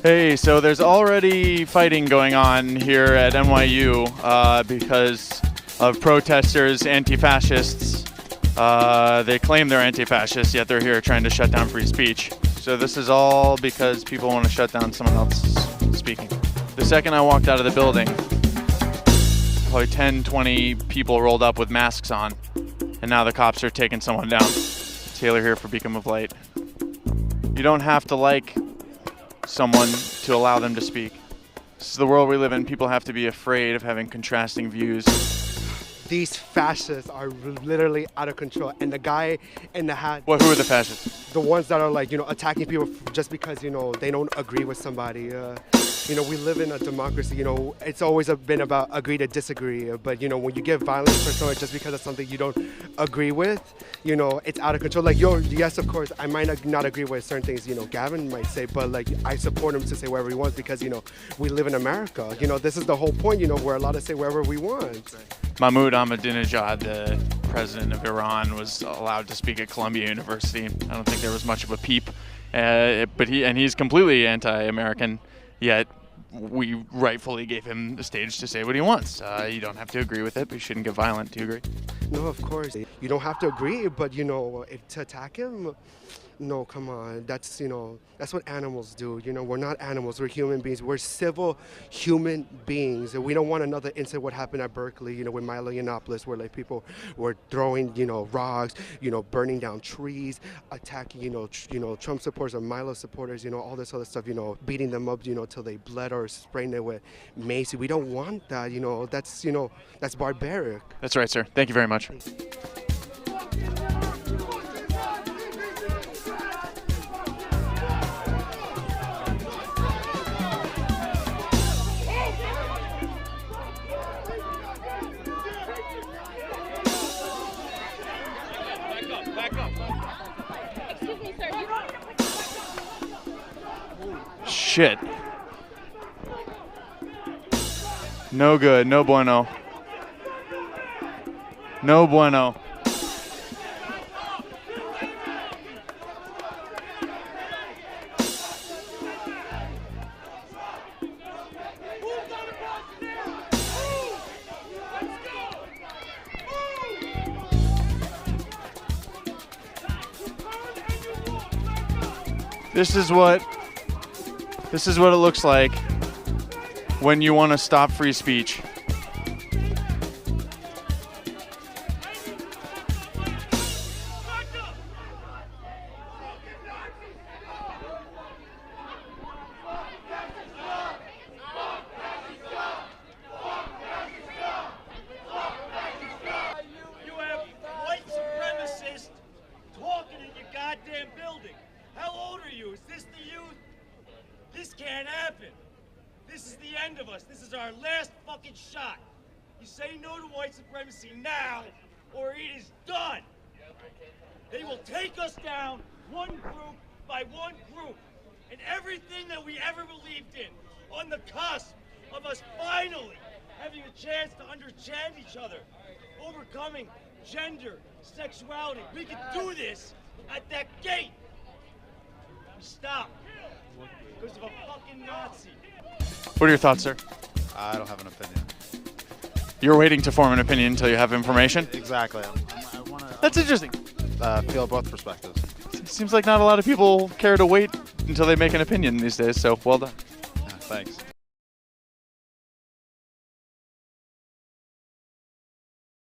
Hey, so there's already fighting going on here at NYU because of protesters, anti-fascists. They claim they're anti-fascists, yet they're here trying to shut down free speech. So this is all because people want to shut down someone else's speaking. The second I walked out of the building, probably 10, 20 people rolled up with masks on, and now the cops are taking someone down. Taylor here for Beacon of Light. You don't have to like someone to allow them to speak. This is the world we live in. People have to be afraid of having contrasting views. These fascists are literally out of control. And the guy in the hat... Well, who are the fascists? The ones that are like, attacking people just because, they don't agree with somebody. We live in a democracy, it's always been about agree to disagree. But, when you give violence for someone just because of something you don't agree with, it's out of control. Like, yes, of course, I might not agree with certain things, Gavin might say, but like, I support him to say whatever he wants because, we live in America. This is the whole point, we're allowed to say whatever we want. Mahmoud Ahmadinejad, the president of Iran, was allowed to speak at Columbia University. I don't think there was much of a peep, but he's completely anti-American, yet we rightfully gave him the stage to say what he wants. You don't have to agree with it, but you shouldn't get violent. Do you agree? No, of course. You don't have to agree, but, to attack him, no, come on. That's what animals do. We're not animals. We're human beings. We're civil human beings. And we don't want another incident what happened at Berkeley, with Milo Yiannopoulos, where like people were throwing, rocks, burning down trees, attacking, Trump supporters or Milo supporters, all this other stuff, beating them up, till they bled or spraying them with mace. We don't want that, that's barbaric. That's right, sir. Thank you very much. Shit. No good. No bueno. No bueno. This is what it looks like when you want to stop free speech. You have white supremacists talking in your goddamn building. How old are you? Is this the youth? This can't happen. This is the end of us. This is our last fucking shot. You say no to white supremacy now, or it is done. They will take us down one group by one group. And everything that we ever believed in, on the cusp of us finally having a chance to understand each other, overcoming gender, sexuality. We can do this at that gate. We stop because of a fucking Nazi. What are your thoughts, sir? I don't have an opinion. You're waiting to form an opinion until you have information? Exactly. I want to That's interesting. feel both perspectives. Seems like not a lot of people care to wait until they make an opinion these days, so well done. Yeah, thanks.